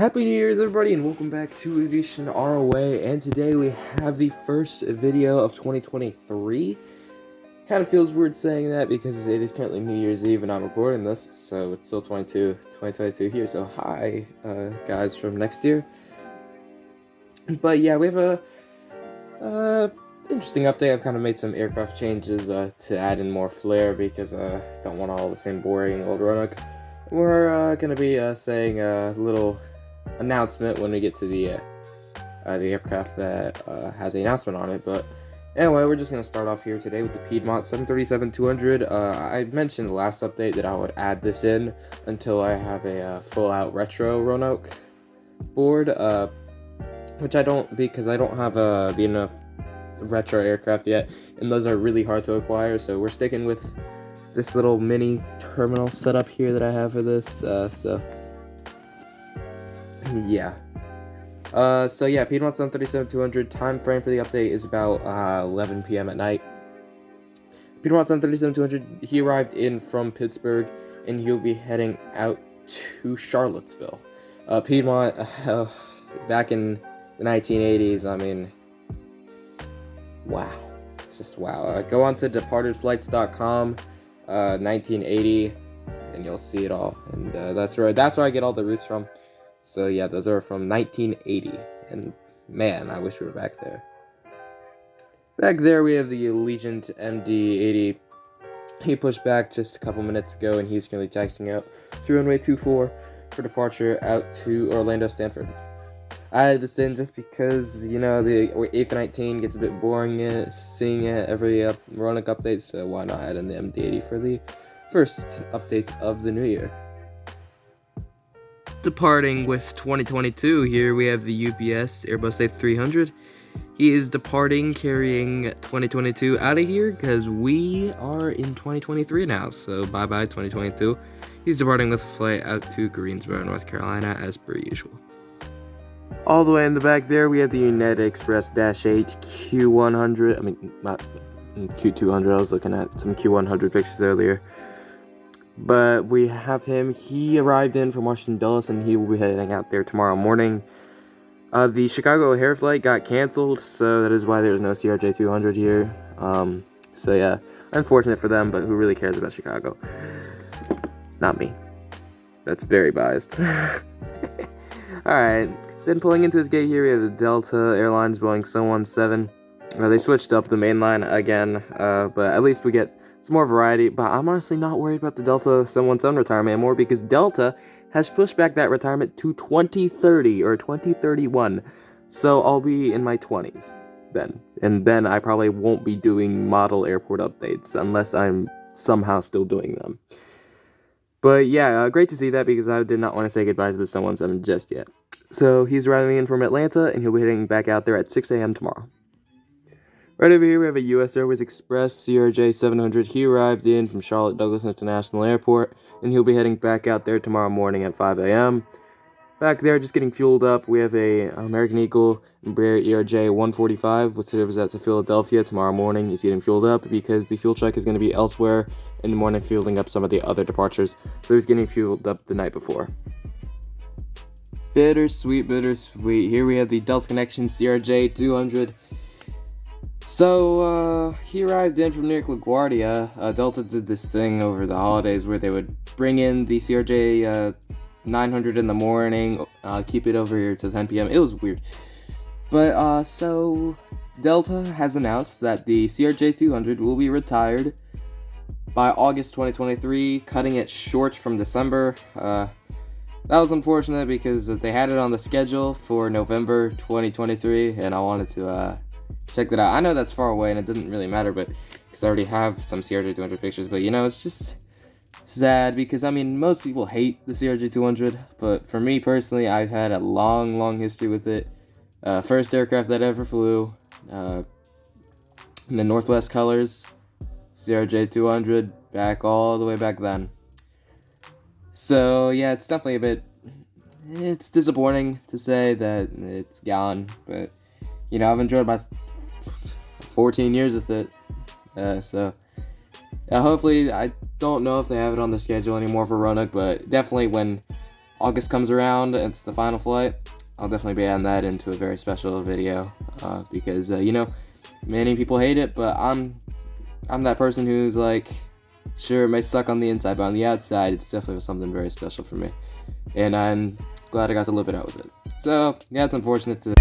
Happy New Year's, everybody, and welcome back to Aviation ROA. And today we have the first video of 2023. Kind of feels weird saying that because it is currently New Year's Eve and I'm recording this, so it's still 2022 here. So hi, guys from next year. But yeah, we have a interesting update. I've kind of made some aircraft changes to add in more flair because I don't want all the same boring old Roanoke. We're going to be saying a little announcement when we get to the aircraft that has the announcement on it. But anyway, we're just going to start off here today with the Piedmont 737-200. I mentioned the last update that I would add this in until I have a full-out retro Roanoke board, which I don't, because I don't have the enough retro aircraft yet, and those are really hard to acquire, so we're sticking with this little mini terminal setup here that I have for this, so yeah. Piedmont 737-200, time frame for the update is about 11 p.m. at night. Piedmont 737-200, he arrived in from Pittsburgh, and he'll be heading out to Charlottesville. Piedmont, back in the 1980s, I mean, wow. It's just wow. Go on to departedflights.com, 1980, and you'll see it all. And that's where I get all the routes from. So yeah, those are from 1980, and man, I wish we were back there. Back there we have the Allegiant MD-80. He pushed back just a couple minutes ago, and he's currently taxiing out through runway 24 for departure out to Orlando Stanford. I added this in just because, you know, the A319 gets a bit boring seeing it every Roanoke update, so why not add in the MD-80 for the first update of the new year. Departing with 2022, here we have the UPS Airbus A300. He is departing carrying 2022 out of here because we are in 2023 now, so bye-bye 2022. He's departing with a flight out to Greensboro, North Carolina, as per usual. All the way in the back there, we have the United Express -8 Q100. I mean, not Q200. I was looking at some Q100 pictures earlier. But we have him. He arrived in from Washington Dulles, and he will be heading out there tomorrow morning. The Chicago O'Hare flight got canceled, so that is why there's no CRJ200 here. So yeah, unfortunate for them, but who really cares about Chicago? Not me. That's very biased. Alright, then pulling into his gate here, we have the Delta Airlines Boeing 717. They switched up the main line again, but at least we get some more variety. But I'm honestly not worried about the Delta 717 retirement anymore because Delta has pushed back that retirement to 2030 or 2031. So I'll be in my 20s then. And then I probably won't be doing model airport updates unless I'm somehow still doing them. But yeah, great to see that because I did not want to say goodbye to the 717 just yet. So he's arriving in from Atlanta, and he'll be heading back out there at 6 a.m. tomorrow. Right over here, we have a U.S. Airways Express CRJ700. He arrived in from Charlotte Douglas International Airport, and he'll be heading back out there tomorrow morning at 5 a.m. Back there, just getting fueled up, we have a American Eagle Embraer ERJ145, which serves out to Philadelphia tomorrow morning. He's getting fueled up because the fuel check is going to be elsewhere in the morning, fueling up some of the other departures. So he's getting fueled up the night before. Bittersweet. Here we have the Delta Connection CRJ200. So, he arrived in from near LaGuardia. Delta did this thing over the holidays where they would bring in the CRJ 900 in the morning, keep it over here till 10 p.m. It was weird. But, so, Delta has announced that the CRJ200 will be retired by August 2023, cutting it short from December. That was unfortunate because they had it on the schedule for November 2023, and I wanted to check that out. I know that's far away, and it doesn't really matter, but because I already have some CRJ200 pictures, but you know, it's just sad because, I mean, most people hate the CRJ200, but for me personally, I've had a long history with it. First aircraft that ever flew, in the Northwest colors, CRJ200, all the way back then. So, yeah, it's definitely it's disappointing to say that it's gone, but, you know, I've enjoyed about 14 years with it, so hopefully, I don't know if they have it on the schedule anymore for Roanoke, but definitely when August comes around, it's the final flight, I'll definitely be adding that into a very special video, because, you know, many people hate it, but I'm that person who's like, sure, it may suck on the inside, but on the outside, it's definitely something very special for me, and I'm glad I got to live it out with it. So, yeah, it's unfortunate to